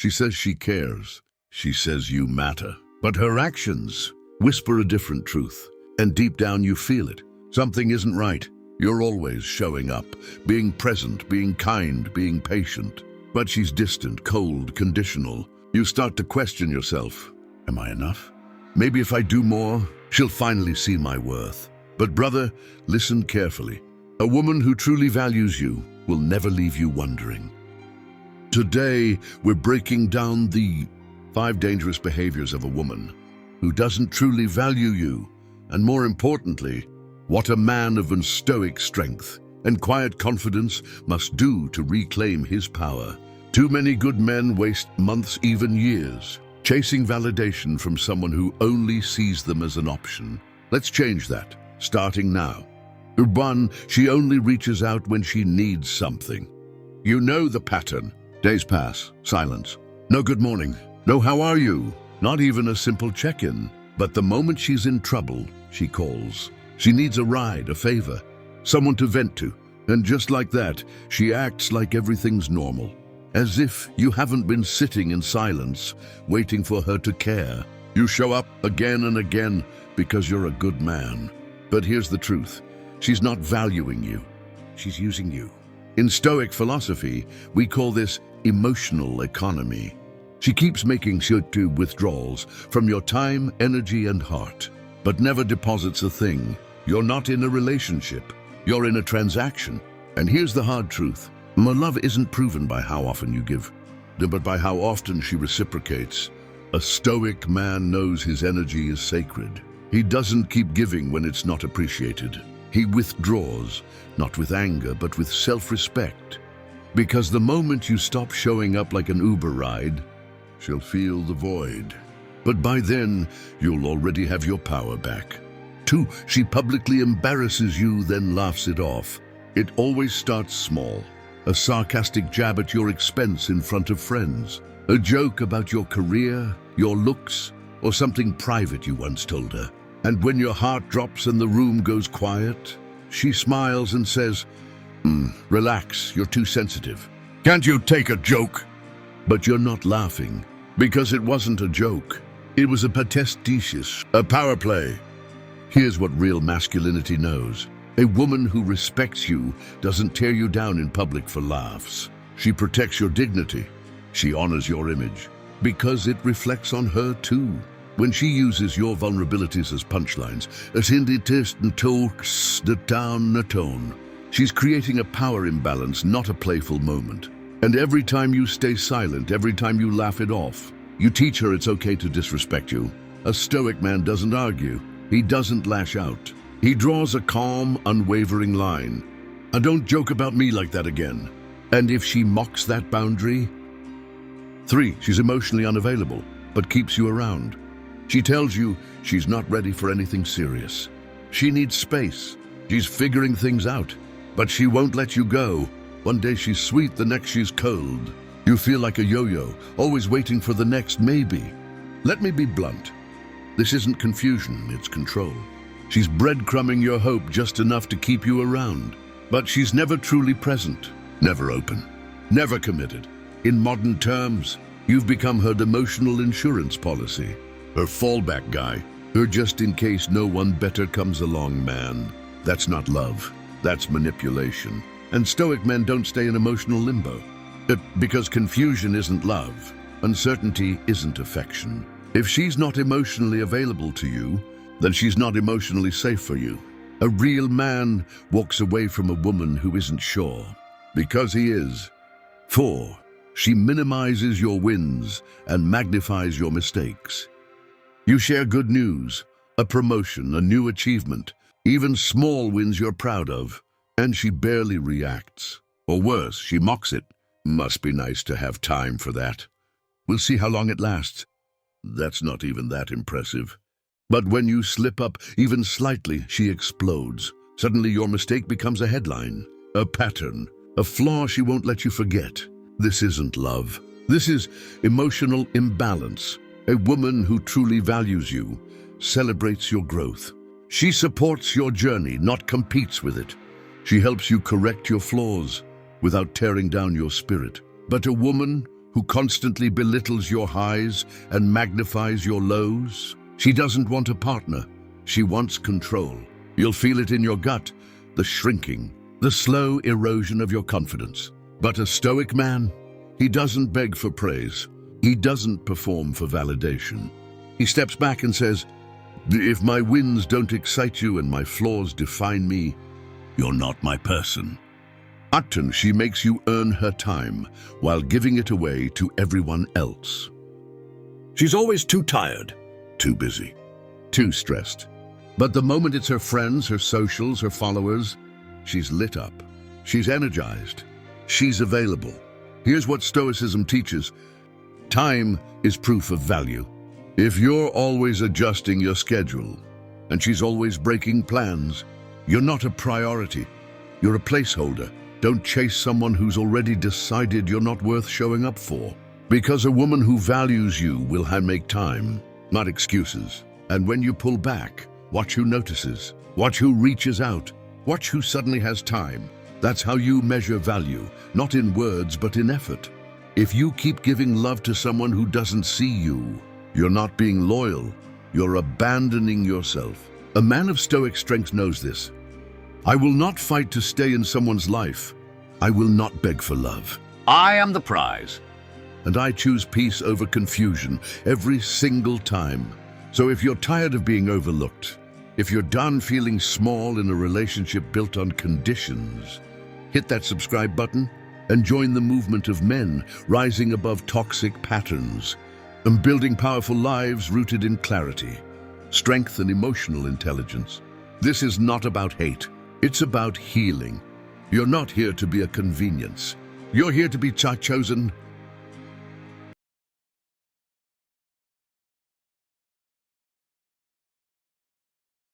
She says she cares. She says you matter. But her actions whisper a different truth. And deep down you feel it. Something isn't right. You're always showing up, being present, being kind, being patient. But she's distant, cold, conditional. You start to question yourself. Am I enough? Maybe if I do more, she'll finally see my worth. But brother, listen carefully. A woman who truly values you will never leave you wondering. Today, we're breaking down the 5 dangerous behaviors of a woman who doesn't truly value you, and more importantly, what a man of stoic strength and quiet confidence must do to reclaim his power. Too many good men waste months, even years, chasing validation from someone who only sees them as an option. Let's change that, starting now. 1, she only reaches out when she needs something. You know the pattern. Days pass, silence. No good morning, no how are you, not even a simple check-in. But the moment she's in trouble, she calls. She needs a ride, a favor, someone to vent to. And just like that, she acts like everything's normal. As if you haven't been sitting in silence, waiting for her to care. You show up again and again because you're a good man. But here's the truth. She's not valuing you. She's using you. In Stoic philosophy, we call this emotional economy. She keeps making withdrawals from your time, energy, and heart, but never deposits a thing. You're not in a relationship. You're in a transaction. And here's the hard truth. My love isn't proven by how often you give, but by how often she reciprocates. A Stoic man knows his energy is sacred. He doesn't keep giving when it's not appreciated. He withdraws, not with anger, but with self-respect. Because the moment you stop showing up like an Uber ride, she'll feel the void. But by then, you'll already have your power back. 2, she publicly embarrasses you, then laughs it off. It always starts small. A sarcastic jab at your expense in front of friends. A joke about your career, your looks, or something private you once told her. And when your heart drops and the room goes quiet, she smiles and says, relax, you're too sensitive. Can't you take a joke? But you're not laughing, because it wasn't a joke. It was a pastiche, a power play. Here's what real masculinity knows. A woman who respects you doesn't tear you down in public for laughs. She protects your dignity. She honors your image, because it reflects on her too. When she uses your vulnerabilities as punchlines, she's creating a power imbalance, not a playful moment. And every time you stay silent, every time you laugh it off, you teach her it's okay to disrespect you. A Stoic man doesn't argue. He doesn't lash out. He draws a calm, unwavering line. And don't joke about me like that again. And if she mocks that boundary? 3, she's emotionally unavailable, but keeps you around. She tells you she's not ready for anything serious. She needs space. She's figuring things out, but she won't let you go. One day she's sweet, the next she's cold. You feel like a yo-yo, always waiting for the next maybe. Let me be blunt. This isn't confusion, it's control. She's breadcrumbing your hope just enough to keep you around. But she's never truly present, never open, never committed. In modern terms, you've become her emotional insurance policy, her fallback guy, her just in case no one better comes along man. That's not love, that's manipulation. And Stoic men don't stay in emotional limbo. Because confusion isn't love, uncertainty isn't affection. If she's not emotionally available to you, then she's not emotionally safe for you. A real man walks away from a woman who isn't sure, because he is. 4, she minimizes your wins and magnifies your mistakes. You share good news, a promotion, a new achievement, even small wins you're proud of, and she barely reacts. Or worse, she mocks it. Must be nice to have time for that. We'll see how long it lasts. That's not even that impressive. But when you slip up even slightly, she explodes. Suddenly your mistake becomes a headline, a pattern, a flaw she won't let you forget. This isn't love. This is emotional imbalance. A woman who truly values you celebrates your growth. She supports your journey, not competes with it. She helps you correct your flaws without tearing down your spirit. But a woman who constantly belittles your highs and magnifies your lows. She doesn't want a partner. She wants control. You'll feel it in your gut, the shrinking, the slow erosion of your confidence. But a Stoic man, he doesn't beg for praise. He doesn't perform for validation. He steps back and says, "If my wins don't excite you and my flaws define me, you're not my person." Often she makes you earn her time while giving it away to everyone else. She's always too tired, too busy, too stressed. But the moment it's her friends, her socials, her followers, she's lit up. She's energized. She's available. Here's what Stoicism teaches. Time is proof of value. If you're always adjusting your schedule and she's always breaking plans, you're not a priority. You're a placeholder. Don't chase someone who's already decided you're not worth showing up for. Because a woman who values you will make time, not excuses. And when you pull back, watch who notices. Watch who reaches out. Watch who suddenly has time. That's how you measure value, not in words but in effort. If you keep giving love to someone who doesn't see you, you're not being loyal. You're abandoning yourself. A man of Stoic strength knows this. I will not fight to stay in someone's life. I will not beg for love. I am the prize. And I choose peace over confusion every single time. So if you're tired of being overlooked, if you're done feeling small in a relationship built on conditions, hit that subscribe button and join the movement of men rising above toxic patterns and building powerful lives rooted in clarity, strength, and emotional intelligence. This is not about hate. It's about healing. You're not here to be a convenience. You're here to be chosen,